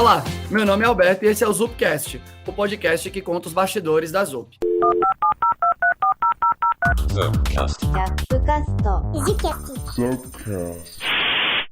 Olá, meu nome é Alberto e esse é o Zupcast, o podcast que conta os bastidores da Zup.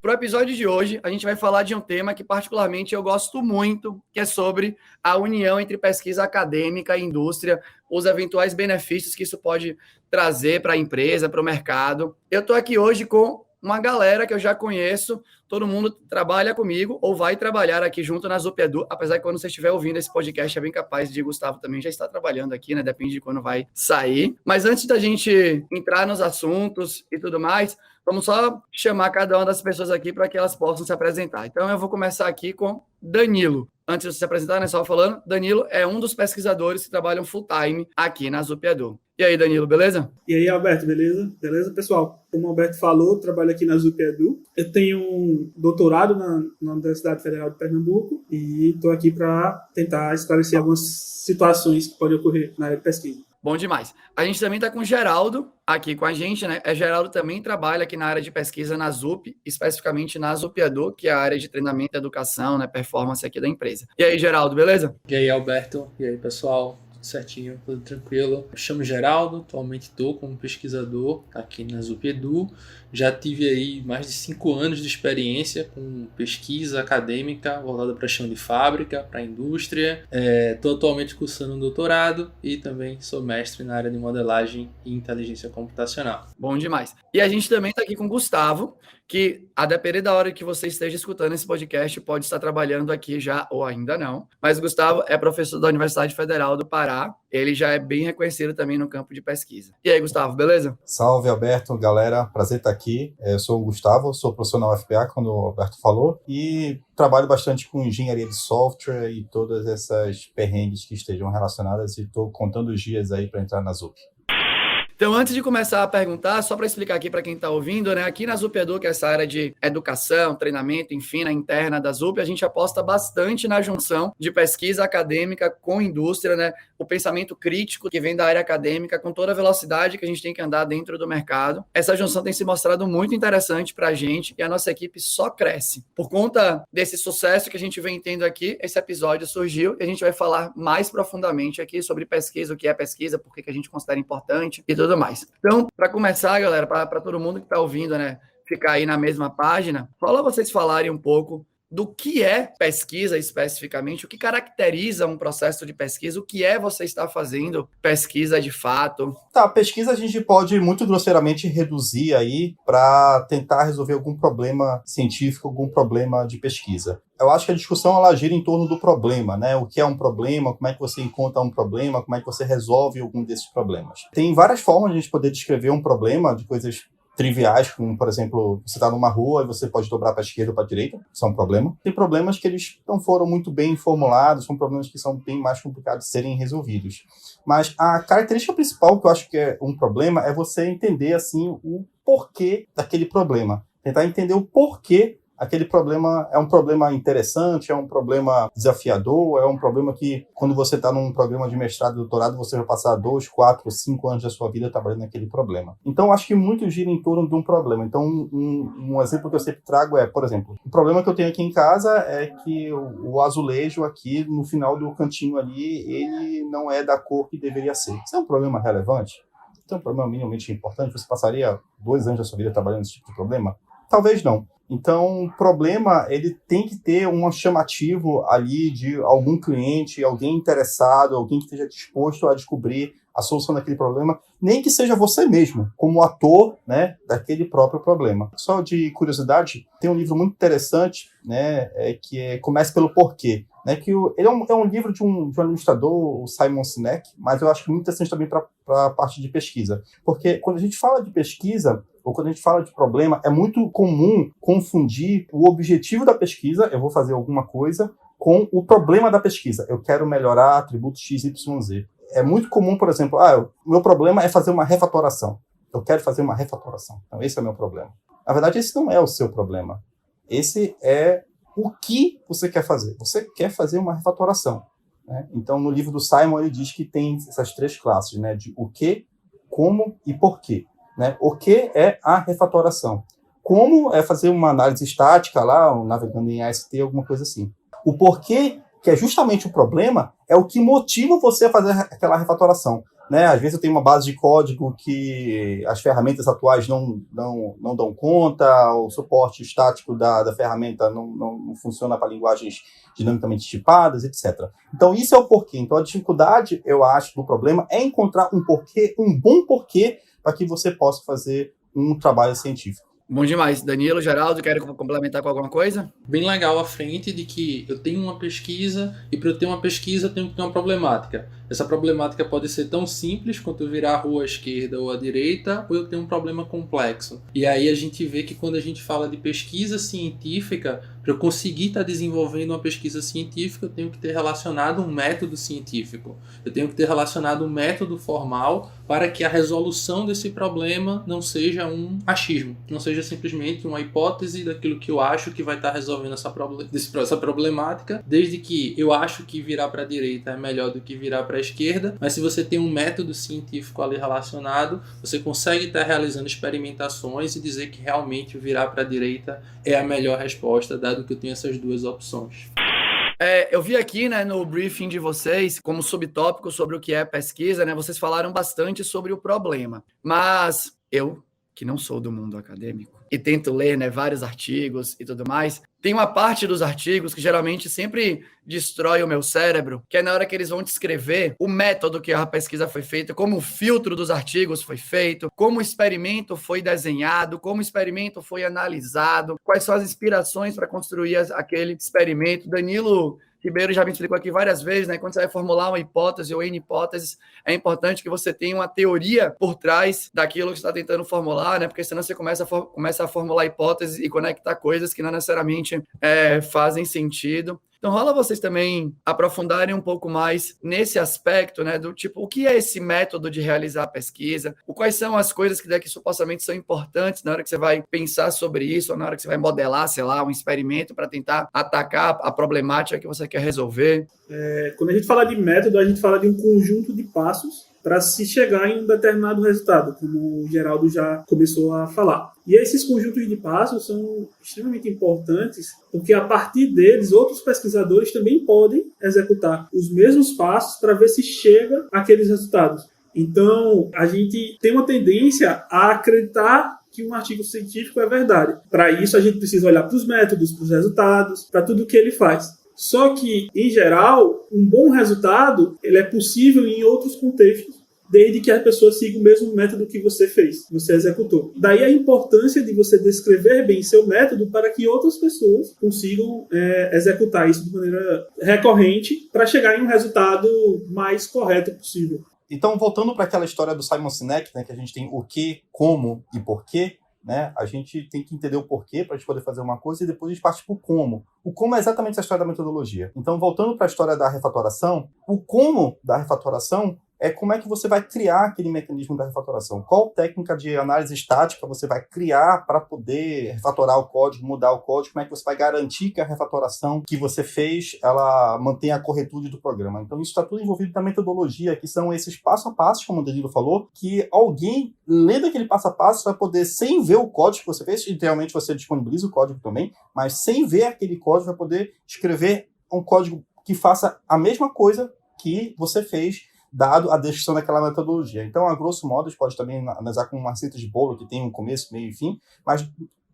Para o episódio de hoje, a gente vai falar de um tema que particularmente eu gosto muito, que é sobre a união entre pesquisa acadêmica e indústria, os eventuais benefícios que isso pode trazer para a empresa, para o mercado. Eu estou aqui hoje com uma galera que eu já conheço, todo mundo trabalha comigo ou vai trabalhar aqui junto na Zup Edu, apesar que quando você estiver ouvindo esse podcast é bem capaz de Gustavo também já estar trabalhando aqui, né? Depende de quando vai sair. Mas antes da gente entrar nos assuntos e tudo mais, vamos só chamar cada uma das pessoas aqui para que elas possam se apresentar. Então eu vou começar aqui com Danilo. Antes de você se apresentar, né, só falando, Danilo é um dos pesquisadores que trabalham full time aqui na Zup Edu. E aí, Danilo, beleza? E aí, Alberto, beleza? Beleza, pessoal? Como o Alberto falou, trabalho aqui na Zup Edu. Eu tenho um doutorado na Universidade Federal de Pernambuco e estou aqui para tentar esclarecer algumas situações que podem ocorrer na área de pesquisa. Bom demais. A gente também está com o Geraldo aqui com a gente, né? Geraldo também trabalha aqui na área de pesquisa na Zup, especificamente na Zup Edu, que é a área de treinamento e educação, né? Performance aqui da empresa. E aí, Geraldo, beleza? E aí, Alberto? E aí, pessoal? Tudo certinho, tudo tranquilo. Eu chamo Geraldo, atualmente estou como pesquisador aqui na Zup Edu. Já tive aí mais de 5 anos de experiência com pesquisa acadêmica voltada para chão de fábrica, para a indústria. Estou atualmente cursando um doutorado e também sou mestre na área de modelagem e inteligência computacional. Bom demais. E a gente também está aqui com o Gustavo, que a depender da hora que você esteja escutando esse podcast, pode estar trabalhando aqui já ou ainda não. Mas o Gustavo é professor da Universidade Federal do Pará. Ele já é bem reconhecido também no campo de pesquisa. E aí, Gustavo, beleza? Salve, Alberto, galera. Prazer estar aqui. Eu sou o Gustavo, sou professor na UFPA, como o Alberto falou, e trabalho bastante com engenharia de software e todas essas perrengues que estejam relacionadas e estou contando os dias aí para entrar na Zup. Então, antes de começar a perguntar, só para explicar aqui para quem está ouvindo, né? Aqui na Zup Edu, que é essa área de educação, treinamento, enfim, na interna da Zup, a gente aposta bastante na junção de pesquisa acadêmica com indústria, né? O pensamento crítico que vem da área acadêmica, com toda a velocidade que a gente tem que andar dentro do mercado. Essa junção tem se mostrado muito interessante para a gente e a nossa equipe só cresce. Por conta desse sucesso que a gente vem tendo aqui, esse episódio surgiu e a gente vai falar mais profundamente aqui sobre pesquisa, o que é pesquisa, por que a gente considera importante e tudo mais. Então, para começar, galera, para todo mundo que está ouvindo, né, ficar aí na mesma página, só vocês falarem um pouco do que é pesquisa especificamente, o que caracteriza um processo de pesquisa, o que é você estar fazendo pesquisa de fato. Tá, pesquisa a gente pode muito grosseiramente reduzir aí para tentar resolver algum problema científico, algum problema de pesquisa. Eu acho que a discussão ela gira em torno do problema, né? O que é um problema, como é que você encontra um problema, como é que você resolve algum desses problemas. Tem várias formas de a gente poder descrever um problema, de coisas triviais, como, por exemplo, você está numa rua e você pode dobrar para a esquerda ou para a direita, isso é um problema. Tem problemas que eles não foram muito bem formulados, são problemas que são bem mais complicados de serem resolvidos. Mas a característica principal que eu acho que é um problema é você entender, assim, o porquê daquele problema. Tentar entender o porquê aquele problema é um problema interessante, é um problema desafiador, é um problema que, quando você está num programa de mestrado e doutorado, você vai passar 2, 4, 5 anos da sua vida trabalhando naquele problema. Então, acho que muito gira em torno de um problema. Então, um exemplo que eu sempre trago é, por exemplo, o problema que eu tenho aqui em casa é que o azulejo aqui, no final do cantinho ali, ele não é da cor que deveria ser. Isso é um problema relevante? Isso é um problema minimamente importante? Você passaria 2 anos da sua vida trabalhando nesse tipo de problema? Talvez não. Então, o problema, ele tem que ter um chamativo ali de algum cliente, alguém interessado, alguém que esteja disposto a descobrir a solução daquele problema, nem que seja você mesmo, como ator, né, daquele próprio problema. Só de curiosidade, tem um livro muito interessante, né, que Comece pelo Porquê, né, que ele é um livro de um administrador, o Simon Sinek, mas eu acho muito interessante também para a parte de pesquisa. Porque quando a gente fala de pesquisa, ou quando a gente fala de problema, é muito comum confundir o objetivo da pesquisa, eu vou fazer alguma coisa, com o problema da pesquisa. Eu quero melhorar atributos X, Y, Z. É muito comum, por exemplo, o meu problema é fazer uma refatoração. Eu quero fazer uma refatoração. Então, esse é o meu problema. Na verdade, esse não é o seu problema. Esse é o que você quer fazer. Você quer fazer uma refatoração, né? Então, no livro do Simon, ele diz que tem essas 3 classes, né? De o que, como e porquê. Né? O que é a refatoração? Como é fazer uma análise estática lá, navegando em AST, alguma coisa assim. O porquê, que é justamente o problema, é o que motiva você a fazer aquela refatoração. Né? Às vezes eu tenho uma base de código que as ferramentas atuais não dão conta, o suporte estático da ferramenta não funciona para linguagens dinamicamente tipadas, etc. Então, isso é o porquê. Então, a dificuldade, eu acho, do problema é encontrar um porquê, um bom porquê, para que você possa fazer um trabalho científico. Bom demais. Danilo, Geraldo, querem complementar com alguma coisa? Bem legal à frente de que eu tenho uma pesquisa e para eu ter uma pesquisa eu tenho que ter uma problemática. Essa problemática pode ser tão simples quanto eu virar a rua à esquerda ou à direita, ou eu tenho um problema complexo. E aí a gente vê que quando a gente fala de pesquisa científica, para eu conseguir estar desenvolvendo uma pesquisa científica, eu tenho que ter relacionado um método científico. Eu tenho que ter relacionado um método formal para que a resolução desse problema não seja um achismo, não seja simplesmente uma hipótese daquilo que eu acho que vai estar resolvendo essa problemática, desde que eu acho que virar para a direita é melhor do que virar para a esquerda, mas se você tem um método científico ali relacionado, você consegue estar realizando experimentações e dizer que realmente o virar para a direita é a melhor resposta, dado que eu tenho essas duas opções. Eu vi aqui, né, no briefing de vocês, como subtópico sobre o que é pesquisa, né, vocês falaram bastante sobre o problema, mas eu, que não sou do mundo acadêmico, e tento ler, né, vários artigos e tudo mais, tem uma parte dos artigos que geralmente sempre destrói o meu cérebro, que é na hora que eles vão descrever o método que a pesquisa foi feita, como o filtro dos artigos foi feito, como o experimento foi desenhado, como o experimento foi analisado, quais são as inspirações para construir aquele experimento. Danilo Ribeiro já me explicou aqui várias vezes, né? Quando você vai formular uma hipótese ou N hipóteses, é importante que você tenha uma teoria por trás daquilo que você está tentando formular, né? Porque senão você começa a formular hipóteses e conectar coisas que não necessariamente fazem sentido. Então, rola vocês também aprofundarem um pouco mais nesse aspecto, né, do tipo, o que é esse método de realizar a pesquisa, quais são as coisas que daqui supostamente são importantes na hora que você vai pensar sobre isso, ou na hora que você vai modelar, sei lá, um experimento para tentar atacar a problemática que você quer resolver. Quando a gente fala de método, a gente fala de um conjunto de passos para se chegar em um determinado resultado, como o Geraldo já começou a falar. E esses conjuntos de passos são extremamente importantes, porque a partir deles, outros pesquisadores também podem executar os mesmos passos para ver se chega àqueles resultados. Então, a gente tem uma tendência a acreditar que um artigo científico é verdade. Para isso, a gente precisa olhar para os métodos, para os resultados, para tudo o que ele faz. Só que, em geral, um bom resultado ele é possível em outros contextos, desde que a pessoa siga o mesmo método que você fez, que você executou. Daí a importância de você descrever bem seu método para que outras pessoas consigam executar isso de maneira recorrente para chegar em um resultado mais correto possível. Então, voltando para aquela história do Simon Sinek, né, que a gente tem o que, como e porquê, né? A gente tem que entender o porquê para a gente poder fazer uma coisa e depois a gente parte para o como. O como é exatamente a história da metodologia. Então, voltando para a história da refatoração, o como da refatoração é como é que você vai criar aquele mecanismo da refatoração. Qual técnica de análise estática você vai criar para poder refatorar o código, mudar o código, como é que você vai garantir que a refatoração que você fez, ela mantenha a corretude do programa. Então, isso está tudo envolvido na metodologia, que são esses passo a passo, como o Danilo falou, que alguém, lendo aquele passo a passo, vai poder, sem ver o código que você fez, idealmente você disponibiliza o código também, mas sem ver aquele código, vai poder escrever um código que faça a mesma coisa que você fez, dado a descrição daquela metodologia. Então, a grosso modo, a gente pode também analisar com uma receita de bolo que tem um começo, meio e fim, mas,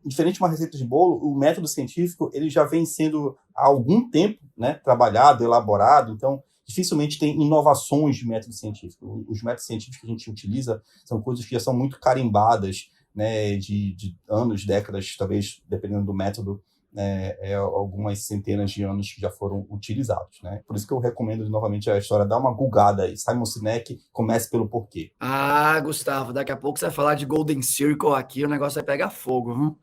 diferente de uma receita de bolo, o método científico ele já vem sendo há algum tempo, né, trabalhado, elaborado, então dificilmente tem inovações de método científico. Os métodos científicos que a gente utiliza são coisas que já são muito carimbadas, né, de anos, décadas, talvez, dependendo do método, algumas centenas de anos que já foram utilizados, né? Por isso que eu recomendo novamente a história, dar uma googada aí. Simon Sinek, comece pelo porquê. Ah, Gustavo, daqui a pouco você vai falar de Golden Circle aqui, o negócio vai pegar fogo, viu?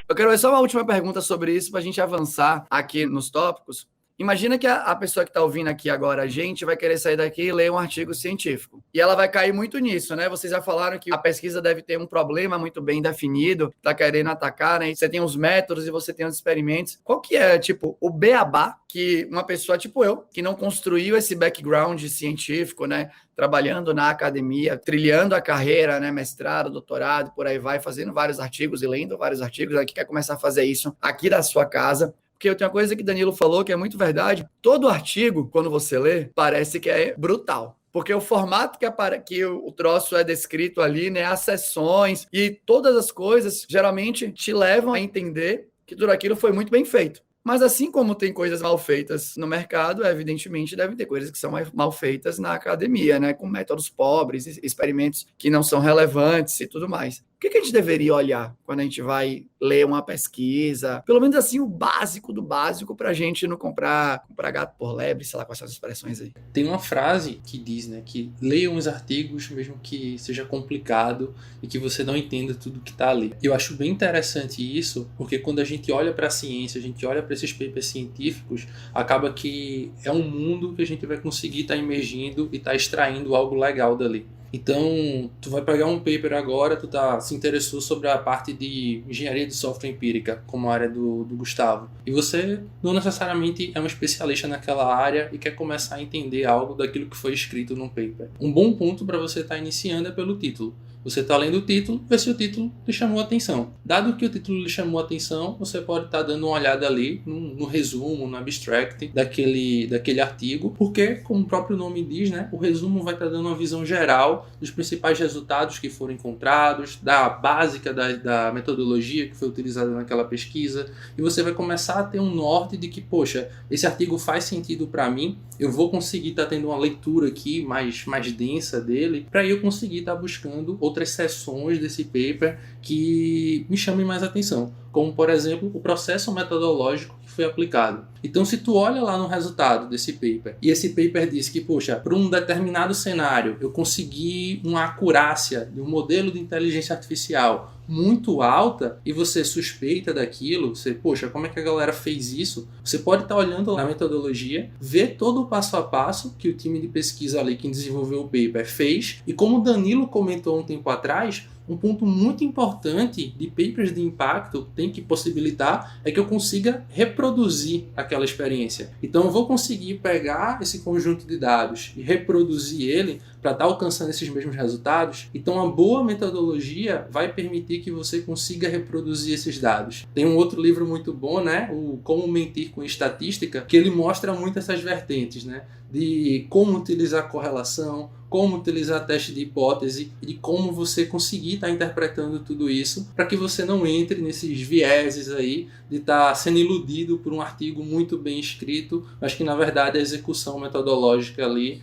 Eu quero ver só uma última pergunta sobre isso para a gente avançar aqui nos tópicos. Imagina que a pessoa que está ouvindo aqui agora a gente vai querer sair daqui e ler um artigo científico. E ela vai cair muito nisso, né? Vocês já falaram que a pesquisa deve ter um problema muito bem definido, está querendo atacar, né? Você tem os métodos e você tem os experimentos. Qual que é, tipo, o beabá que uma pessoa tipo eu, que não construiu esse background científico, né? Trabalhando na academia, trilhando a carreira, né? Mestrado, doutorado, por aí vai, fazendo vários artigos e lendo vários artigos, que quer começar a fazer isso aqui da sua casa. Porque tem uma coisa que Danilo falou que é muito verdade. Todo artigo, quando você lê, parece que é brutal. Porque o formato que o troço é descrito ali, né, as seções e todas as coisas, geralmente te levam a entender que tudo aquilo foi muito bem feito. Mas assim como tem coisas mal feitas no mercado, evidentemente devem ter coisas que são mal feitas na academia, né? Com métodos pobres, experimentos que não são relevantes e tudo mais. O que a gente deveria olhar quando a gente vai ler uma pesquisa? Pelo menos assim, o básico do básico para a gente não comprar gato por lebre, sei lá, com essas expressões aí. Tem uma frase que diz, né, que leiam os artigos mesmo que seja complicado e que você não entenda tudo que está ali. Eu acho bem interessante isso, porque quando a gente olha para a ciência, a gente olha para esses papers científicos, acaba que é um mundo que a gente vai conseguir estar imergindo e estar extraindo algo legal dali. Então, tu vai pegar um paper agora, tu se interessou sobre a parte de engenharia de software empírica, como a área do Gustavo. E você não necessariamente é um especialista naquela área e quer começar a entender algo daquilo que foi escrito num paper. Um bom ponto para você estar iniciando é pelo título. Você está lendo o título, vê se o título lhe chamou a atenção. Dado que o título lhe chamou a atenção, você pode estar dando uma olhada ali no resumo, no abstract daquele artigo, porque, como o próprio nome diz, né, o resumo vai estar dando uma visão geral dos principais resultados que foram encontrados, da básica da metodologia que foi utilizada naquela pesquisa, e você vai começar a ter um norte de que, poxa, esse artigo faz sentido para mim, eu vou conseguir estar tendo uma leitura aqui mais densa dele, para eu conseguir estar buscando outras seções desse paper que me chamem mais atenção, como, por exemplo, o processo metodológico que foi aplicado. Então, se tu olha lá no resultado desse paper, e esse paper diz que, poxa, para um determinado cenário, eu consegui uma acurácia de um modelo de inteligência artificial muito alta, e você suspeita daquilo, você, poxa, como é que a galera fez isso? Você pode estar olhando na metodologia, ver todo o passo a passo que o time de pesquisa ali que desenvolveu o paper fez, e como o Danilo comentou um tempo atrás, um ponto muito importante de papers de impacto tem que possibilitar é que eu consiga reproduzir aquela experiência. Então eu vou conseguir pegar esse conjunto de dados e reproduzir ele para estar alcançando esses mesmos resultados. Então a boa metodologia vai permitir que você consiga reproduzir esses dados. Tem um outro livro muito bom, né? O Como Mentir com Estatística, que ele mostra muito essas vertentes, né? De como utilizar correlação, como utilizar teste de hipótese e de como você conseguir estar interpretando tudo isso para que você não entre nesses vieses aí de estar sendo iludido por um artigo muito bem escrito, mas que na verdade a execução metodológica ali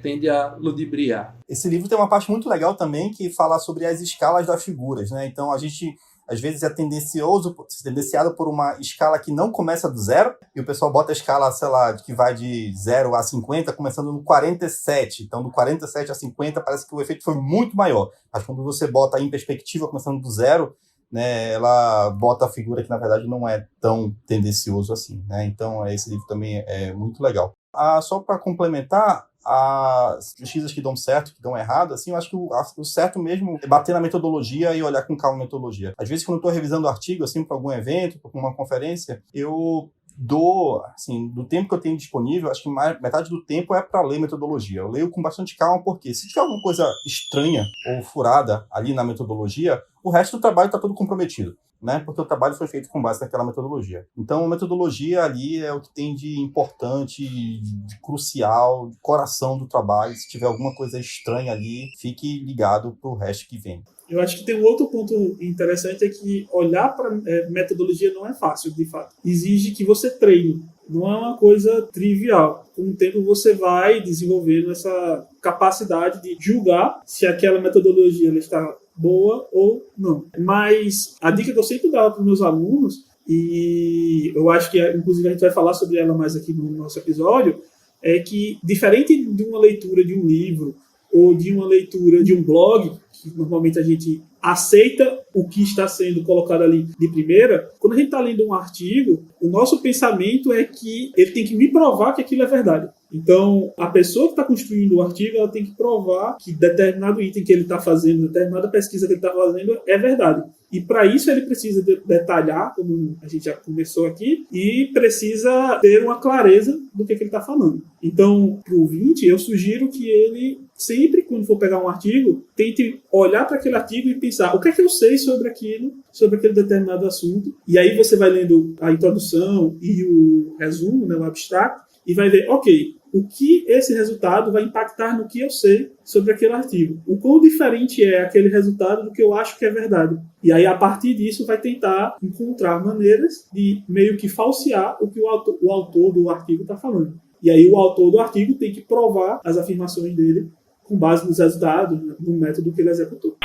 tende a ludibriar. Esse livro tem uma parte muito legal também que fala sobre as escalas das figuras, né? Então a gente às vezes é tendenciado por uma escala que não começa do zero, e o pessoal bota a escala, sei lá, que vai de 0 a 50, começando no 47. Então, do 47 a 50, parece que o efeito foi muito maior. Mas quando você bota em perspectiva, começando do zero, né, ela bota a figura que, na verdade, não é tão tendencioso assim, né? Então, esse livro também é muito legal. Só para complementar, as pesquisas que dão certo, que dão errado, assim, eu acho que o certo mesmo é bater na metodologia e olhar com calma a metodologia. Às vezes, quando eu estou revisando o artigo, assim, para algum evento, para uma conferência, eu dou, assim, do tempo que eu tenho disponível, acho que metade do tempo é para ler metodologia. Eu leio com bastante calma, porque se tiver alguma coisa estranha ou furada ali na metodologia, o resto do trabalho está todo comprometido, né? Porque o trabalho foi feito com base naquela metodologia. Então, a metodologia ali é o que tem de importante, de crucial, de coração do trabalho. Se tiver alguma coisa estranha ali, fique ligado para o resto que vem. Eu acho que tem um outro ponto interessante, é que olhar para metodologia não é fácil, de fato. Exige que você treine. Não é uma coisa trivial. Com o tempo você vai desenvolvendo essa capacidade de julgar se aquela metodologia ela está boa ou não. Mas a dica que eu sempre dava para os meus alunos, e eu acho que inclusive a gente vai falar sobre ela mais aqui no nosso episódio, é que, diferente de uma leitura de um livro ou de uma leitura de um blog, que normalmente a gente aceita o que está sendo colocado ali de primeira, quando a gente está lendo um artigo, o nosso pensamento é que ele tem que me provar que aquilo é verdade. Então, a pessoa que está construindo o artigo, ela tem que provar que determinado item que ele está fazendo, determinada pesquisa que ele está fazendo é verdade. E para isso ele precisa detalhar, como a gente já começou aqui, e precisa ter uma clareza do que ele está falando. Então, para o ouvinte, eu sugiro que ele sempre, quando for pegar um artigo, tente olhar para aquele artigo e pensar o que é que eu sei sobre aquilo, sobre aquele determinado assunto. E aí você vai lendo a introdução e o resumo, né, o abstract, e vai ver, ok, o que esse resultado vai impactar no que eu sei sobre aquele artigo. O quão diferente é aquele resultado do que eu acho que é verdade. E aí, a partir disso, vai tentar encontrar maneiras de meio que falsear o que o autor do artigo está falando. E aí, o autor do artigo tem que provar as afirmações dele com base nos resultados, no método que ele executou.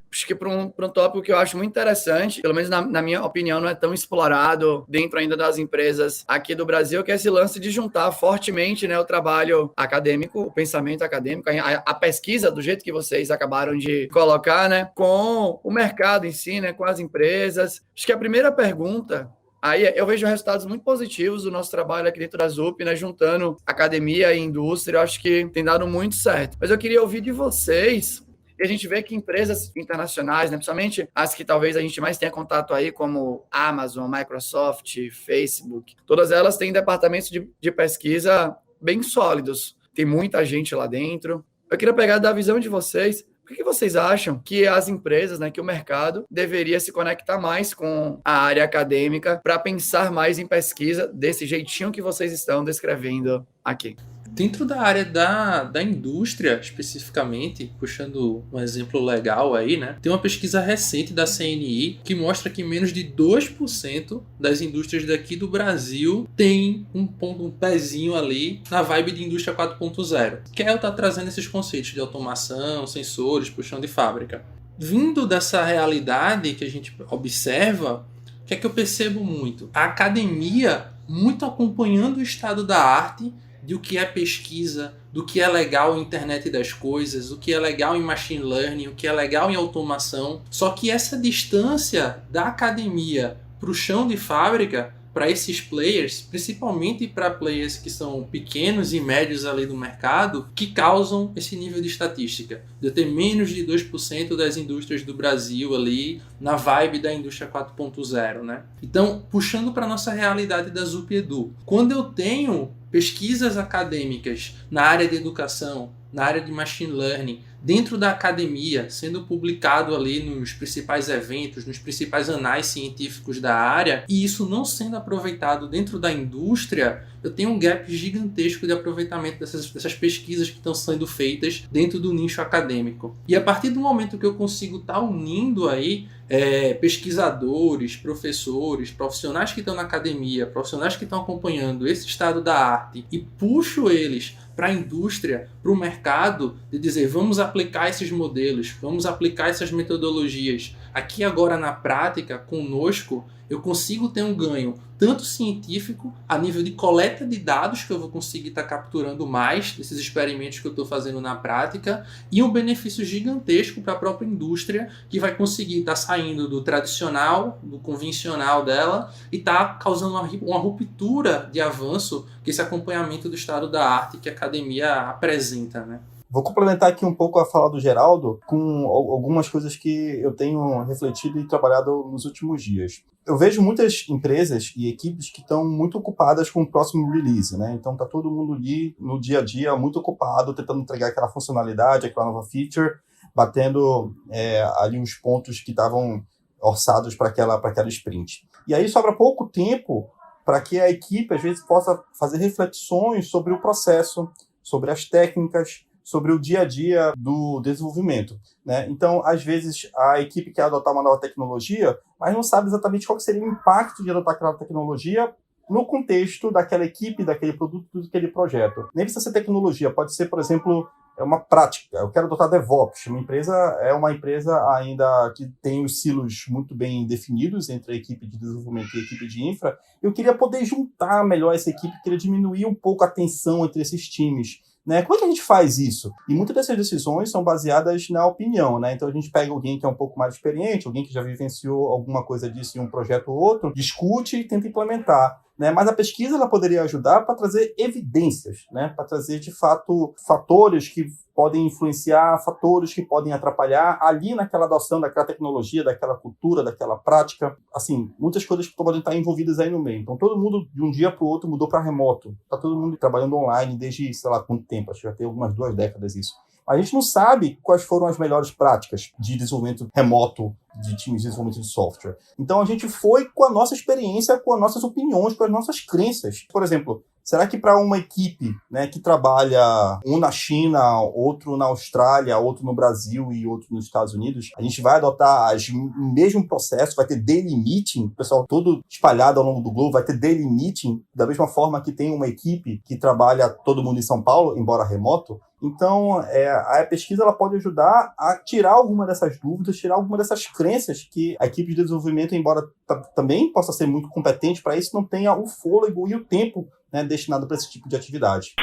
Acho que para um tópico que eu acho muito interessante, pelo menos na minha opinião, não é tão explorado dentro ainda das empresas aqui do Brasil, que é esse lance de juntar fortemente, né, o trabalho acadêmico, o pensamento acadêmico, a pesquisa, do jeito que vocês acabaram de colocar, né, com o mercado em si, né, com as empresas. Acho que a primeira pergunta... Aí eu vejo resultados muito positivos do nosso trabalho aqui dentro da ZUP, né, juntando academia e indústria. Eu acho que tem dado muito certo. Mas eu queria ouvir de vocês. E a gente vê que empresas internacionais, né, principalmente as que talvez a gente mais tenha contato aí, como Amazon, Microsoft, Facebook, todas elas têm departamentos de pesquisa bem sólidos. Tem muita gente lá dentro. Eu queria pegar da visão de vocês. Por que vocês acham que as empresas, né, que o mercado deveria se conectar mais com a área acadêmica para pensar mais em pesquisa desse jeitinho que vocês estão descrevendo aqui? Dentro da área da indústria, especificamente, puxando um exemplo legal aí, né? Tem uma pesquisa recente da CNI que mostra que menos de 2% das indústrias daqui do Brasil tem um pezinho ali na vibe de indústria 4.0. Que é tá trazendo esses conceitos de automação, sensores, puxão de fábrica. Vindo dessa realidade que a gente observa, o que é que eu percebo muito? A academia muito acompanhando o estado da arte, do que é pesquisa, do que é legal em internet das coisas, o que é legal em machine learning, o que é legal em automação. Só que essa distância da academia para o chão de fábrica, para esses players, principalmente para players que são pequenos e médios ali do mercado, que causam esse nível de estatística. De ter menos de 2% das indústrias do Brasil ali na vibe da indústria 4.0, né? Então, puxando para a nossa realidade da ZUP Edu, quando eu tenho pesquisas acadêmicas na área de educação, na área de machine learning, dentro da academia, sendo publicado ali nos principais eventos, nos principais anais científicos da área, e isso não sendo aproveitado dentro da indústria, eu tenho um gap gigantesco de aproveitamento dessas pesquisas que estão sendo feitas dentro do nicho acadêmico. E a partir do momento que eu consigo estar unindo aí pesquisadores, professores, profissionais que estão na academia, profissionais que estão acompanhando esse estado da arte e puxo eles para a indústria, para o mercado, de dizer, vamos aplicar esses modelos, vamos aplicar essas metodologias aqui agora na prática, conosco, eu consigo ter um ganho tanto científico, a nível de coleta de dados, que eu vou conseguir estar capturando mais desses experimentos que eu estou fazendo na prática, e um benefício gigantesco para a própria indústria, que vai conseguir estar saindo do tradicional, do convencional dela, e estar causando uma ruptura de avanço que esse acompanhamento do estado da arte que a academia apresenta, né? Vou complementar aqui um pouco a fala do Geraldo com algumas coisas que eu tenho refletido e trabalhado nos últimos dias. Eu vejo muitas empresas e equipes que estão muito ocupadas com o próximo release, né? Então tá todo mundo ali no dia a dia muito ocupado, tentando entregar aquela funcionalidade, aquela nova feature, batendo ali os pontos que estavam orçados para aquela sprint. E aí sobra pouco tempo para que a equipe, às vezes, possa fazer reflexões sobre o processo, sobre as técnicas, sobre o dia a dia do desenvolvimento, né? Então, às vezes, a equipe quer adotar uma nova tecnologia, mas não sabe exatamente qual seria o impacto de adotar aquela tecnologia no contexto daquela equipe, daquele produto, daquele projeto. Nem precisa ser tecnologia, pode ser, por exemplo, uma prática. Eu quero adotar DevOps. É uma empresa ainda que tem os silos muito bem definidos entre a equipe de desenvolvimento e a equipe de infra. Eu queria poder juntar melhor essa equipe, queria diminuir um pouco a tensão entre esses times, né? Como é que a gente faz isso? E muitas dessas decisões são baseadas na opinião, né? Então a gente pega alguém que é um pouco mais experiente, alguém que já vivenciou alguma coisa disso em um projeto ou outro, discute e tenta implementar, né? Mas a pesquisa ela poderia ajudar para trazer evidências, né? Para trazer, de fato, fatores que podem influenciar, fatores que podem atrapalhar ali naquela adoção daquela tecnologia, daquela cultura, daquela prática. Assim, muitas coisas que podem estar envolvidas aí no meio. Então, todo mundo, de um dia para o outro, mudou para remoto. Está todo mundo trabalhando online desde, sei lá, quanto tempo. Acho que já tem algumas 2 décadas isso. A gente não sabe quais foram as melhores práticas de desenvolvimento remoto de times de desenvolvimento de software. Então a gente foi com a nossa experiência, com as nossas opiniões, com as nossas crenças. Por exemplo, será que para uma equipe, né, que trabalha um na China, outro na Austrália, outro no Brasil e outro nos Estados Unidos, a gente vai adotar o mesmo processo, vai ter daily meeting, o pessoal todo espalhado ao longo do globo, vai ter daily meeting, da mesma forma que tem uma equipe que trabalha todo mundo em São Paulo, embora remoto? Então, a pesquisa ela pode ajudar a tirar alguma dessas dúvidas, tirar alguma dessas crenças que a equipe de desenvolvimento, embora também possa ser muito competente para isso, não tenha o fôlego e o tempo, né, destinado para esse tipo de atividade.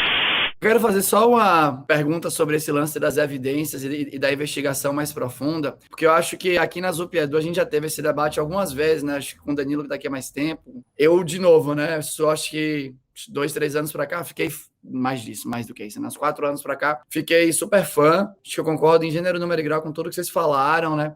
Quero fazer só uma pergunta sobre esse lance das evidências e da investigação mais profunda, porque eu acho que aqui na ZUP-Edu a gente já teve esse debate algumas vezes, né? Acho que com o Danilo que está aqui há mais tempo. Eu, de novo, né? Só acho que 2, 3 anos para cá, fiquei mais do que isso, né? Uns 4 anos para cá, fiquei super fã. Acho que eu concordo em gênero, número e grau com tudo que vocês falaram, né?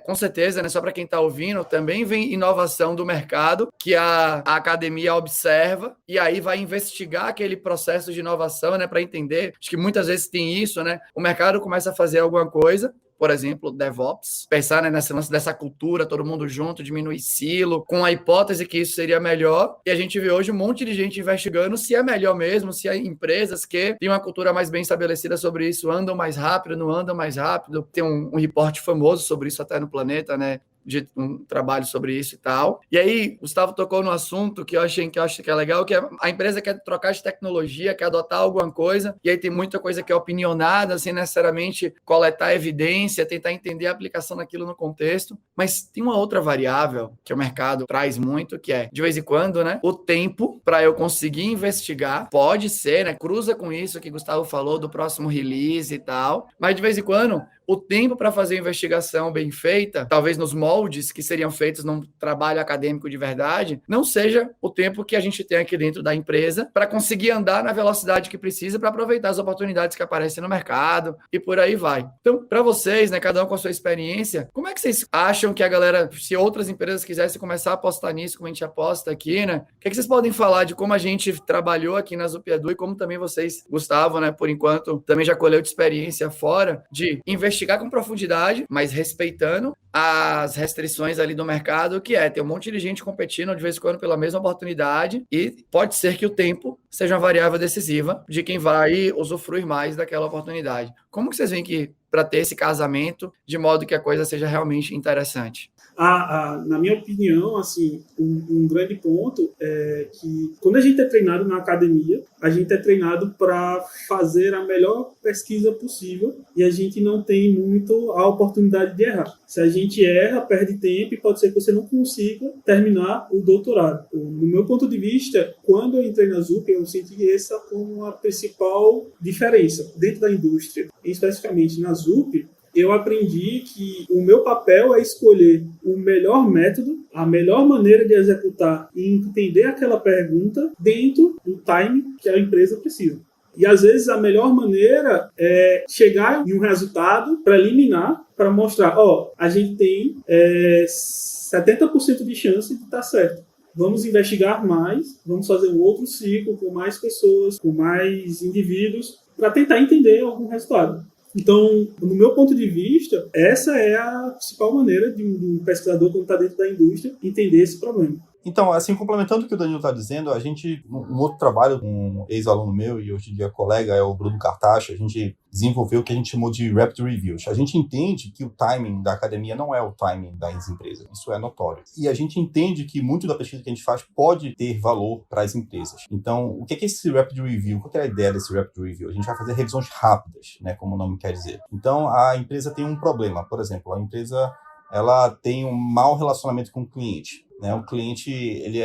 Com certeza, né? Só para quem está ouvindo, também vem inovação do mercado que a academia observa e aí vai investigar aquele processo de inovação, né? Para entender. Acho que muitas vezes tem isso, né? O mercado começa a fazer alguma coisa, por exemplo, DevOps, pensar, né, nesse lance dessa cultura, todo mundo junto, diminuir silo, com a hipótese que isso seria melhor, e a gente vê hoje um monte de gente investigando se é melhor mesmo, se há empresas que têm uma cultura mais bem estabelecida sobre isso, andam mais rápido, não andam mais rápido, tem um reporte famoso sobre isso até no Planeta, né, de um trabalho sobre isso e tal. E aí, Gustavo tocou no assunto que eu acho que é legal, que a empresa quer trocar de tecnologia, quer adotar alguma coisa, e aí tem muita coisa que é opinionada, sem necessariamente coletar evidência, tentar entender a aplicação daquilo no contexto. Mas tem uma outra variável que o mercado traz muito, que é, de vez em quando, né, o tempo para eu conseguir investigar, pode ser, né, cruza com isso que Gustavo falou do próximo release e tal, mas de vez em quando o tempo para fazer a investigação bem feita, talvez nos moldes que seriam feitos num trabalho acadêmico de verdade, não seja o tempo que a gente tem aqui dentro da empresa para conseguir andar na velocidade que precisa para aproveitar as oportunidades que aparecem no mercado e por aí vai. Então, para vocês, né, cada um com a sua experiência, como é que vocês acham que a galera, se outras empresas quisessem começar a apostar nisso, como a gente aposta aqui, né? O que é que vocês podem falar de como a gente trabalhou aqui na ZUP-Edu e como também vocês, Gustavo, né, por enquanto, também já colheu de experiência fora de investigar com profundidade, mas respeitando as restrições ali do mercado, que tem um monte de gente competindo de vez em quando pela mesma oportunidade e pode ser que o tempo seja uma variável decisiva de quem vai usufruir mais daquela oportunidade. Como que vocês veem que para ter esse casamento de modo que a coisa seja realmente interessante? Na minha opinião, assim, um grande ponto é que quando a gente é treinado na academia, a gente é treinado para fazer a melhor pesquisa possível e a gente não tem muito a oportunidade de errar. Se a gente erra, perde tempo e pode ser que você não consiga terminar o doutorado. No meu ponto de vista, quando eu entrei na ZUP, eu senti essa como a principal diferença dentro da indústria. Especificamente na ZUP, eu aprendi que o meu papel é escolher o melhor método, a melhor maneira de executar e entender aquela pergunta dentro do time que a empresa precisa. E às vezes a melhor maneira é chegar em um resultado preliminar para mostrar, a gente tem 70% de chance de estar certo. Vamos investigar mais, vamos fazer um outro ciclo com mais pessoas, com mais indivíduos, para tentar entender algum resultado. Então, no meu ponto de vista, essa é a principal maneira de um pesquisador, quando está dentro da indústria, entender esse problema. Então, assim, complementando o que o Danilo está dizendo, a gente, um outro trabalho, um ex-aluno meu e hoje em dia colega, é o Bruno Cartacho, a gente desenvolveu o que a gente chamou de Rapid Reviews. A gente entende que o timing da academia não é o timing das empresas, isso é notório. E a gente entende que muito da pesquisa que a gente faz pode ter valor para as empresas. Então, o que é esse Rapid Review? Qual é a ideia desse Rapid Review? A gente vai fazer revisões rápidas, né, como o nome quer dizer. Então, a empresa tem um problema. Por exemplo, a empresa ela tem um mau relacionamento com o cliente. Né? O cliente, ele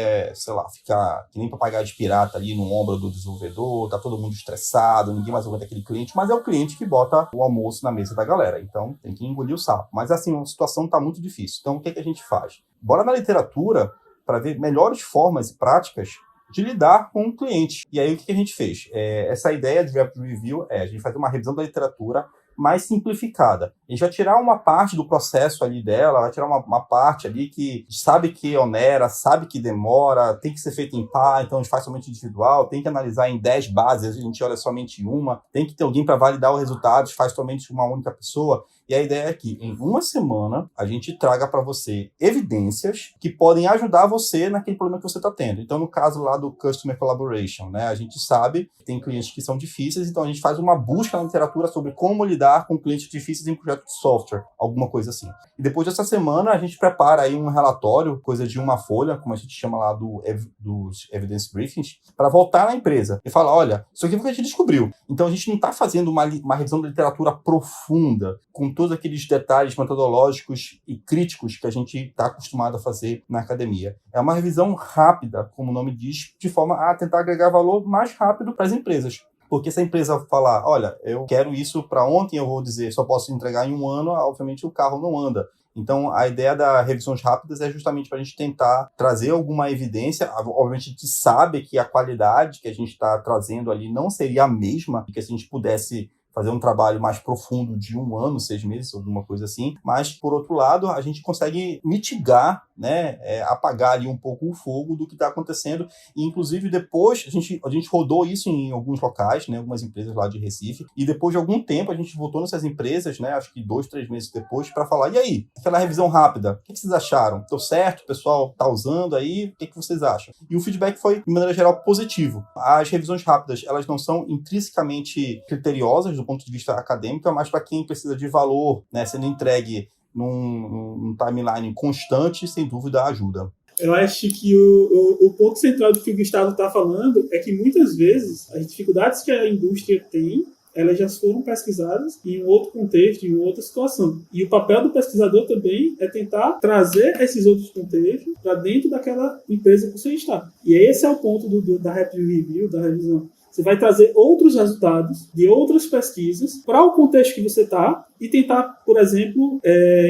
fica que nem papagaio de pirata ali no ombro do desenvolvedor, tá todo mundo estressado, ninguém mais aguenta aquele cliente, mas é o cliente que bota o almoço na mesa da galera, então tem que engolir o sapo. Mas assim, a situação tá muito difícil, então o que a gente faz? Bora na literatura para ver melhores formas e práticas de lidar com o cliente. E aí o que a gente fez? Essa ideia de Rapid Review a gente fazer uma revisão da literatura mais simplificada. A gente vai tirar uma parte do processo ali dela, vai tirar uma parte ali que sabe que onera, sabe que demora, tem que ser feito em par, então a gente faz somente individual, tem que analisar em 10 bases, a gente olha somente uma, tem que ter alguém para validar o resultado, faz somente uma única pessoa. E a ideia é que, em uma semana, a gente traga para você evidências que podem ajudar você naquele problema que você está tendo. Então, no caso lá do Customer Collaboration, né, a gente sabe que tem clientes que são difíceis, então a gente faz uma busca na literatura sobre como lidar com clientes difíceis em projeto de software, alguma coisa assim. E depois dessa semana, a gente prepara aí um relatório, coisa de uma folha, como a gente chama lá dos Evidence Briefings, para voltar na empresa e falar, olha, isso aqui foi o que a gente descobriu. Então, a gente não está fazendo uma revisão da literatura profunda, com todos aqueles detalhes metodológicos e críticos que a gente está acostumado a fazer na academia. É uma revisão rápida, como o nome diz, de forma a tentar agregar valor mais rápido para as empresas. Porque se a empresa falar, olha, eu quero isso para ontem, eu vou dizer, só posso entregar em um ano, obviamente o carro não anda. Então, a ideia das revisões rápidas é justamente para a gente tentar trazer alguma evidência. Obviamente, a gente sabe que a qualidade que a gente está trazendo ali não seria a mesma, que se a gente pudesse fazer um trabalho mais profundo de 1 ano, 6 meses, alguma coisa assim. Mas, por outro lado, a gente consegue mitigar, né, apagar ali um pouco o fogo do que está acontecendo. E, inclusive, depois, a gente rodou isso em alguns locais, né, algumas empresas lá de Recife, e depois de algum tempo a gente voltou nessas empresas, né, acho que 2, 3 meses depois, para falar, e aí, aquela revisão rápida, o que vocês acharam? Deu certo? O pessoal está usando aí? O que vocês acham? E o feedback foi, de maneira geral, positivo. As revisões rápidas, elas não são intrinsecamente criteriosas do ponto de vista acadêmico, mas para quem precisa de valor, né, sendo entregue num timeline constante, sem dúvida ajuda. Eu acho que o ponto central do que o Gustavo está falando é que muitas vezes as dificuldades que a indústria tem, elas já foram pesquisadas em um outro contexto, em outra situação. E o papel do pesquisador também é tentar trazer esses outros contextos para dentro daquela empresa que você está. E esse é o ponto da Rapid Review, da revisão. Você vai trazer outros resultados de outras pesquisas para o contexto que você está e tentar, por exemplo,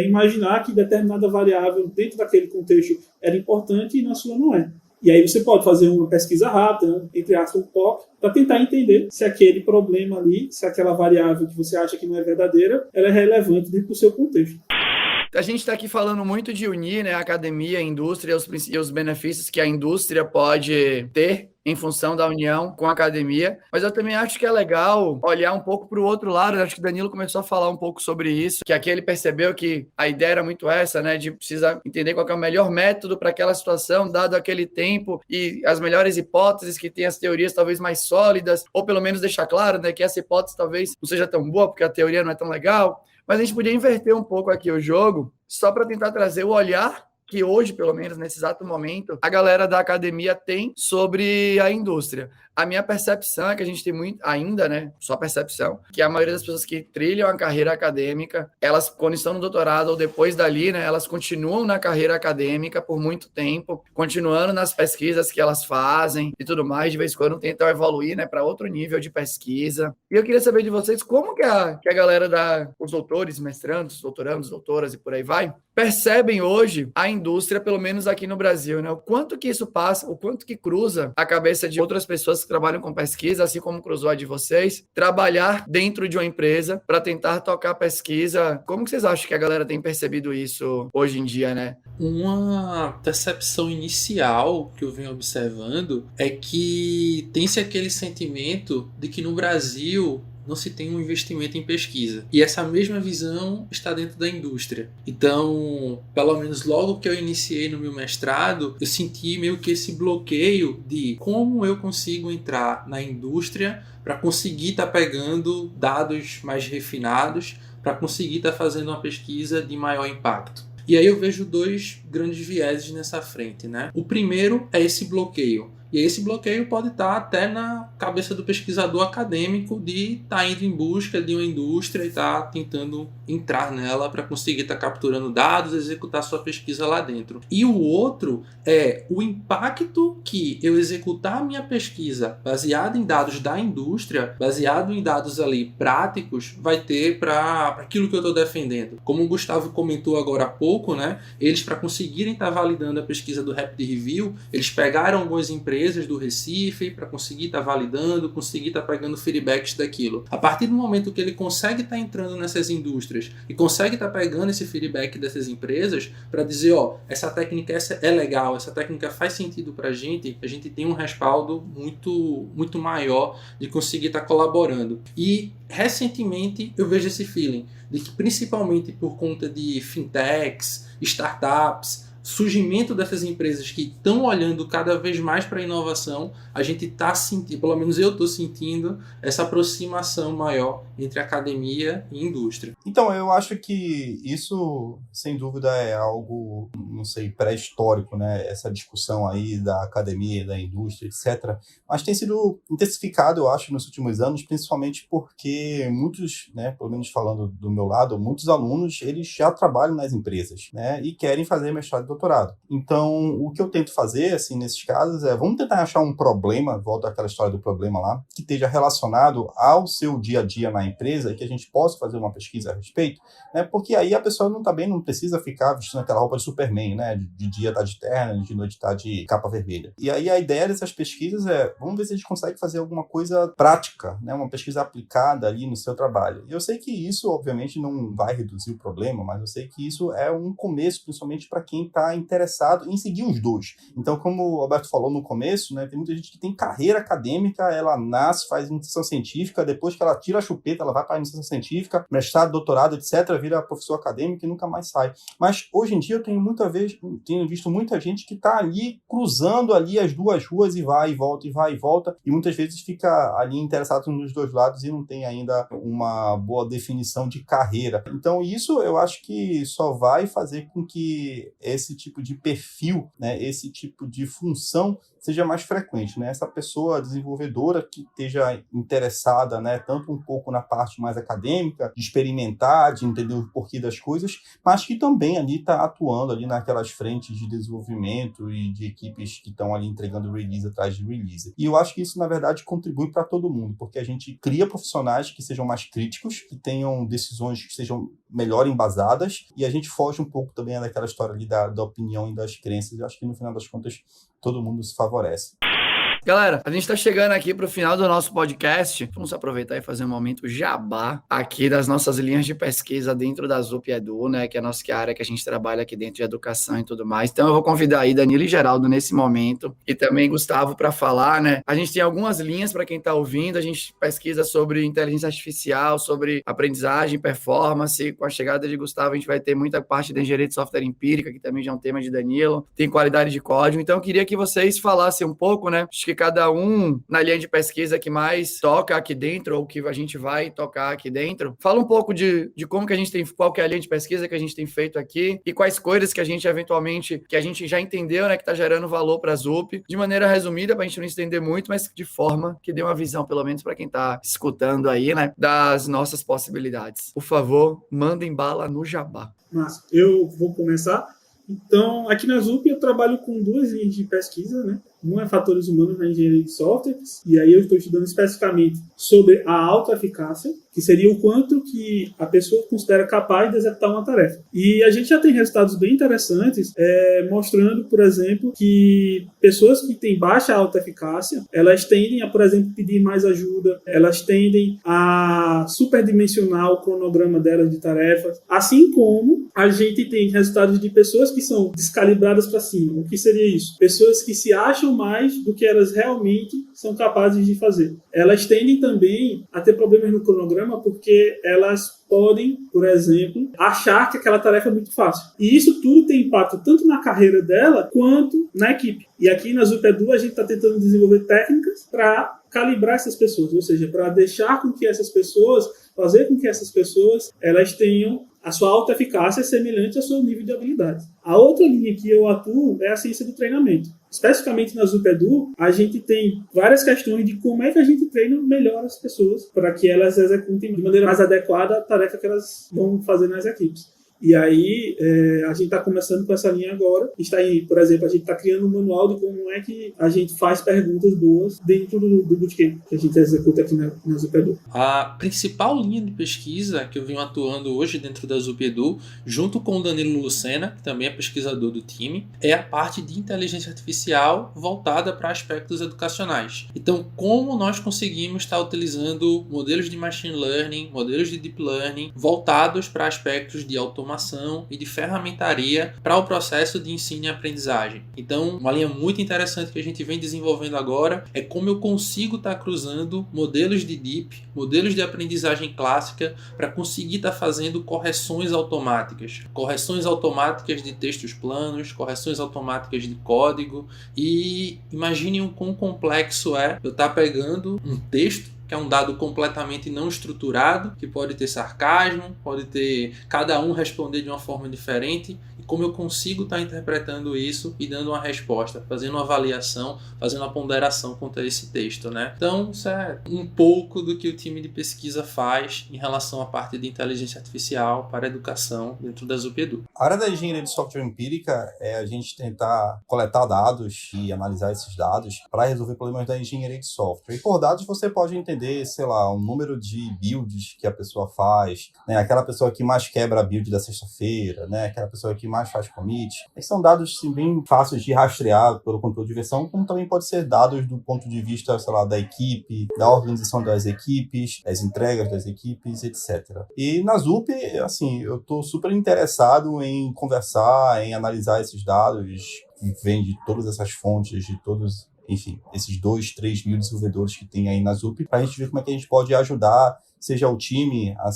imaginar que determinada variável dentro daquele contexto era importante e na sua não é. E aí você pode fazer uma pesquisa rápida, entre aspas, um POC, para tentar entender se aquele problema ali, se aquela variável que você acha que não é verdadeira, ela é relevante dentro do seu contexto. A gente está aqui falando muito de unir, né, a academia, a indústria e os benefícios que a indústria pode ter em função da união com a academia, mas eu também acho que é legal olhar um pouco para o outro lado. Eu acho que o Danilo começou a falar um pouco sobre isso, que aqui ele percebeu que a ideia era muito essa, né, de precisar entender qual que é o melhor método para aquela situação, dado aquele tempo, e as melhores hipóteses, que tem as teorias talvez mais sólidas, ou pelo menos deixar claro, né, que essa hipótese talvez não seja tão boa, porque a teoria não é tão legal. Mas a gente podia inverter um pouco aqui o jogo, só para tentar trazer o olhar que hoje, pelo menos nesse exato momento, a galera da academia tem sobre a indústria. A minha percepção é que a gente tem muito, ainda, né, só percepção, que a maioria das pessoas que trilham a carreira acadêmica, elas, quando estão no doutorado ou depois dali, né, elas continuam na carreira acadêmica por muito tempo, continuando nas pesquisas que elas fazem e tudo mais, de vez em quando tentam evoluir, né, para outro nível de pesquisa. E eu queria saber de vocês como que a galera os doutores, mestrandos, doutorandos, doutoras e por aí vai, percebem hoje a indústria, pelo menos aqui no Brasil, né? O quanto que isso passa, o quanto que cruza a cabeça de outras pessoas que trabalham com pesquisa, assim como cruzou a de vocês, trabalhar dentro de uma empresa para tentar tocar pesquisa. Como que vocês acham que a galera tem percebido isso hoje em dia, né? Uma percepção inicial que eu venho observando é que tem-se aquele sentimento de que no Brasil não se tem um investimento em pesquisa. E essa mesma visão está dentro da indústria. Então, pelo menos logo que eu iniciei no meu mestrado, eu senti meio que esse bloqueio de como eu consigo entrar na indústria para conseguir estar pegando dados mais refinados, para conseguir estar fazendo uma pesquisa de maior impacto. E aí eu vejo 2 grandes vieses nessa frente, né? O primeiro é esse bloqueio. E esse bloqueio pode estar até na cabeça do pesquisador acadêmico de estar indo em busca de uma indústria e estar tentando entrar nela para conseguir estar capturando dados, executar sua pesquisa lá dentro. E o outro é o impacto que eu executar a minha pesquisa baseada em dados da indústria, baseado em dados ali práticos, vai ter para aquilo que eu estou defendendo. Como o Gustavo comentou agora há pouco, né? Eles, para conseguirem estar validando a pesquisa do Rapid Review, eles pegaram algumas empresas empresas do Recife para conseguir estar validando, conseguir estar pegando feedbacks daquilo. A partir do momento que ele consegue estar entrando nessas indústrias e consegue estar pegando esse feedback dessas empresas para dizer, essa técnica é legal, essa técnica faz sentido para a gente tem um respaldo muito, muito maior de conseguir estar colaborando. E recentemente eu vejo esse feeling de que, principalmente por conta de fintechs, startups, surgimento dessas empresas que estão olhando cada vez mais para a inovação, a gente está sentindo, pelo menos eu estou sentindo, essa aproximação maior entre academia e indústria. Então, eu acho que isso, sem dúvida, é algo, não sei, pré-histórico, né? Essa discussão aí da academia, da indústria, etc. Mas tem sido intensificado, eu acho, nos últimos anos, principalmente porque muitos, né, pelo menos falando do meu lado, muitos alunos, eles já trabalham nas empresas, né? E querem fazer mestrado e doutorado. Então, o que eu tento fazer, assim, nesses casos vamos tentar achar um problema, volta àquela história do problema lá, que esteja relacionado ao seu dia a dia na empresa e que a gente possa fazer uma pesquisa a respeito, né? Porque aí a pessoa não precisa ficar vestindo aquela roupa de Superman, né? De dia tá de terno, de noite tá de capa vermelha. E aí a ideia dessas pesquisas vamos ver se a gente consegue fazer alguma coisa prática, né? Uma pesquisa aplicada ali no seu trabalho. E eu sei que isso, obviamente, não vai reduzir o problema, mas eu sei que isso é um começo, principalmente para quem está interessado em seguir os dois. Então, como o Alberto falou no começo, né? Tem muita gente que tem carreira acadêmica, ela nasce, faz iniciação científica, depois que ela tira a chupeta, ela vai para a iniciação científica, mestrado, doutorado, etc., vira professor acadêmico e nunca mais sai. Mas, hoje em dia, eu tenho visto muita gente que está ali, cruzando ali as duas ruas e vai e volta, e muitas vezes fica ali interessado nos dois lados e não tem ainda uma boa definição de carreira. Então, isso eu acho que só vai fazer com que esse tipo de perfil, né, esse tipo de função seja mais frequente, né? Essa pessoa desenvolvedora que esteja interessada, né, tanto um pouco na parte mais acadêmica, de experimentar, de entender o porquê das coisas, mas que também ali está atuando ali naquelas frentes de desenvolvimento e de equipes que estão ali entregando release atrás de release. E eu acho que isso, na verdade, contribui para todo mundo, porque a gente cria profissionais que sejam mais críticos, que tenham decisões que sejam melhor embasadas, e a gente foge um pouco também daquela história ali da opinião e das crenças. Eu acho que, no final das contas, todo mundo se favorece. Galera, a gente está chegando aqui para o final do nosso podcast. Vamos aproveitar e fazer um momento jabá aqui das nossas linhas de pesquisa dentro da ZUP Edu, né? Que é a nossa área que a gente trabalha aqui dentro de educação e tudo mais. Então eu vou convidar aí Danilo e Geraldo nesse momento e também Gustavo para falar, né? A gente tem algumas linhas para quem está ouvindo. A gente pesquisa sobre inteligência artificial, sobre aprendizagem, performance. Com a chegada de Gustavo, a gente vai ter muita parte da engenharia de software empírica, que também já é um tema de Danilo. Tem qualidade de código. Então eu queria que vocês falassem um pouco, né? Acho que cada um na linha de pesquisa que mais toca aqui dentro, ou que a gente vai tocar aqui dentro. Fala um pouco de como que a gente tem, qual que é a linha de pesquisa que a gente tem feito aqui e quais coisas que a gente eventualmente, que a gente já entendeu, né, que está gerando valor para a ZUP, de maneira resumida, para a gente não estender muito, mas de forma que dê uma visão, pelo menos para quem está escutando aí, né, das nossas possibilidades. Por favor, mandem bala no jabá. Massa. Eu vou começar. Então, aqui na ZUP eu trabalho com duas linhas de pesquisa, né? Um é fatores humanos na engenharia de softwares, e aí eu estou estudando especificamente sobre a autoeficácia, que seria o quanto que a pessoa considera capaz de executar uma tarefa. E a gente já tem resultados bem interessantes, mostrando, por exemplo, que pessoas que têm baixa autoeficácia, elas tendem a, por exemplo, pedir mais ajuda, elas tendem a superdimensionar o cronograma delas de tarefas, assim como a gente tem resultados de pessoas que são descalibradas para cima. O que seria isso? Pessoas que se acham mais do que elas realmente são capazes de fazer. Elas tendem também a ter problemas no cronograma porque elas podem, por exemplo, achar que aquela tarefa é muito fácil. E isso tudo tem impacto tanto na carreira dela quanto na equipe. E aqui na ZUP Edu a gente está tentando desenvolver técnicas para calibrar essas pessoas, ou seja, para deixar com que essas pessoas, fazer com que essas pessoas elas tenham a sua autoeficácia semelhante ao seu nível de habilidade. A outra linha que eu atuo é a ciência do treinamento. Especificamente na ZUP Edu, a gente tem várias questões de como é que a gente treina melhor as pessoas para que elas executem de maneira mais adequada a tarefa que elas vão fazer nas equipes. E aí, a gente está começando com essa linha agora. Está aí, por exemplo, a gente está criando um manual de como é que a gente faz perguntas boas dentro do bootcamp que a gente executa aqui na ZUP-EDU. A principal linha de pesquisa que eu venho atuando hoje dentro da ZUP-EDU, junto com o Danilo Lucena, que também é pesquisador do time, é a parte de inteligência artificial voltada para aspectos educacionais. Então, como nós conseguimos estar utilizando modelos de machine learning, modelos de deep learning, voltados para aspectos de automação e de ferramentaria para o processo de ensino e aprendizagem. Então, uma linha muito interessante que a gente vem desenvolvendo agora é como eu consigo estar cruzando modelos de deep, modelos de aprendizagem clássica para conseguir estar fazendo correções automáticas de textos planos, correções automáticas de código. E imagine o quão complexo é eu estar pegando um texto que é um dado completamente não estruturado, que pode ter sarcasmo, pode ter cada um responder de uma forma diferente, e como eu consigo estar interpretando isso e dando uma resposta, fazendo uma avaliação, fazendo uma ponderação quanto a esse texto, né? Então, isso é um pouco do que o time de pesquisa faz em relação à parte de inteligência artificial para a educação dentro da ZUP-EDU. A área da engenharia de software empírica é a gente tentar coletar dados e analisar esses dados para resolver problemas da engenharia de software. E por dados você pode entender, sei lá, o número de builds que a pessoa faz, né? Aquela pessoa que mais quebra a build da sexta-feira, né? Aquela pessoa que mais faz commit. Esses são dados assim, bem fáceis de rastrear pelo controle de versão, como também pode ser dados do ponto de vista, sei lá, da equipe, da organização das equipes, das entregas das equipes, etc. E na ZUP, assim, eu estou super interessado em conversar, em analisar esses dados que vêm de todas essas fontes, de todos, enfim, esses 2, 3 mil desenvolvedores que tem aí na ZUP, para a gente ver como é que a gente pode ajudar, seja o time a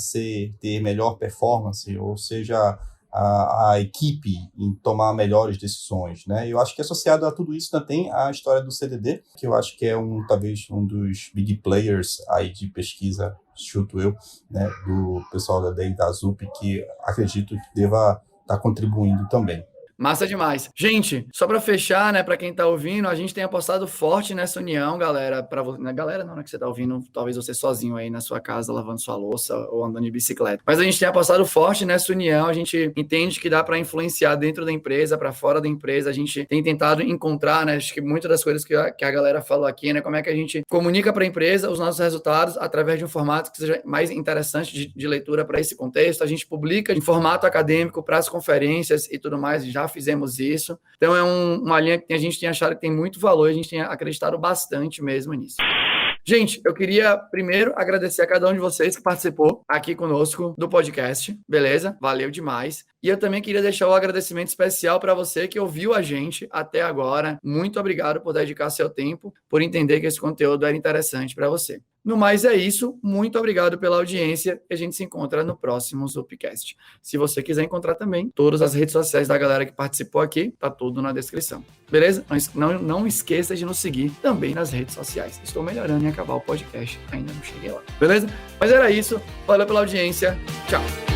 ter melhor performance, ou seja a equipe em tomar melhores decisões, né? Eu acho que associado a tudo isso ainda tem a história do CDD, que eu acho que é talvez um dos big players aí de pesquisa, chuto eu, né, do pessoal da ZUP, que acredito que deva estar contribuindo também. Massa demais. Gente, só para fechar, né, para quem tá ouvindo, a gente tem apostado forte nessa união, galera. Galera não, né, que você tá ouvindo, talvez você sozinho aí na sua casa, lavando sua louça ou andando de bicicleta. Mas a gente tem apostado forte nessa união, a gente entende que dá para influenciar dentro da empresa, para fora da empresa. A gente tem tentado encontrar, né, acho que muitas das coisas que a galera falou aqui, né, como é que a gente comunica para a empresa os nossos resultados através de um formato que seja mais interessante de leitura para esse contexto. A gente publica em formato acadêmico para as conferências e tudo mais, já fizemos isso. Então é uma linha que a gente tem achado que tem muito valor, a gente tem acreditado bastante mesmo nisso. Gente, eu queria primeiro agradecer a cada um de vocês que participou aqui conosco do podcast, beleza? Valeu demais. E eu também queria deixar um agradecimento especial para você que ouviu a gente até agora. Muito obrigado por dedicar seu tempo, por entender que esse conteúdo era interessante para você. No mais é isso, muito obrigado pela audiência e a gente se encontra no próximo Zupcast. Se você quiser encontrar também todas as redes sociais da galera que participou aqui, tá tudo na descrição. Beleza? Não esqueça de nos seguir também nas redes sociais. Estou melhorando em acabar o podcast, ainda não cheguei lá. Beleza? Mas era isso, valeu pela audiência, tchau!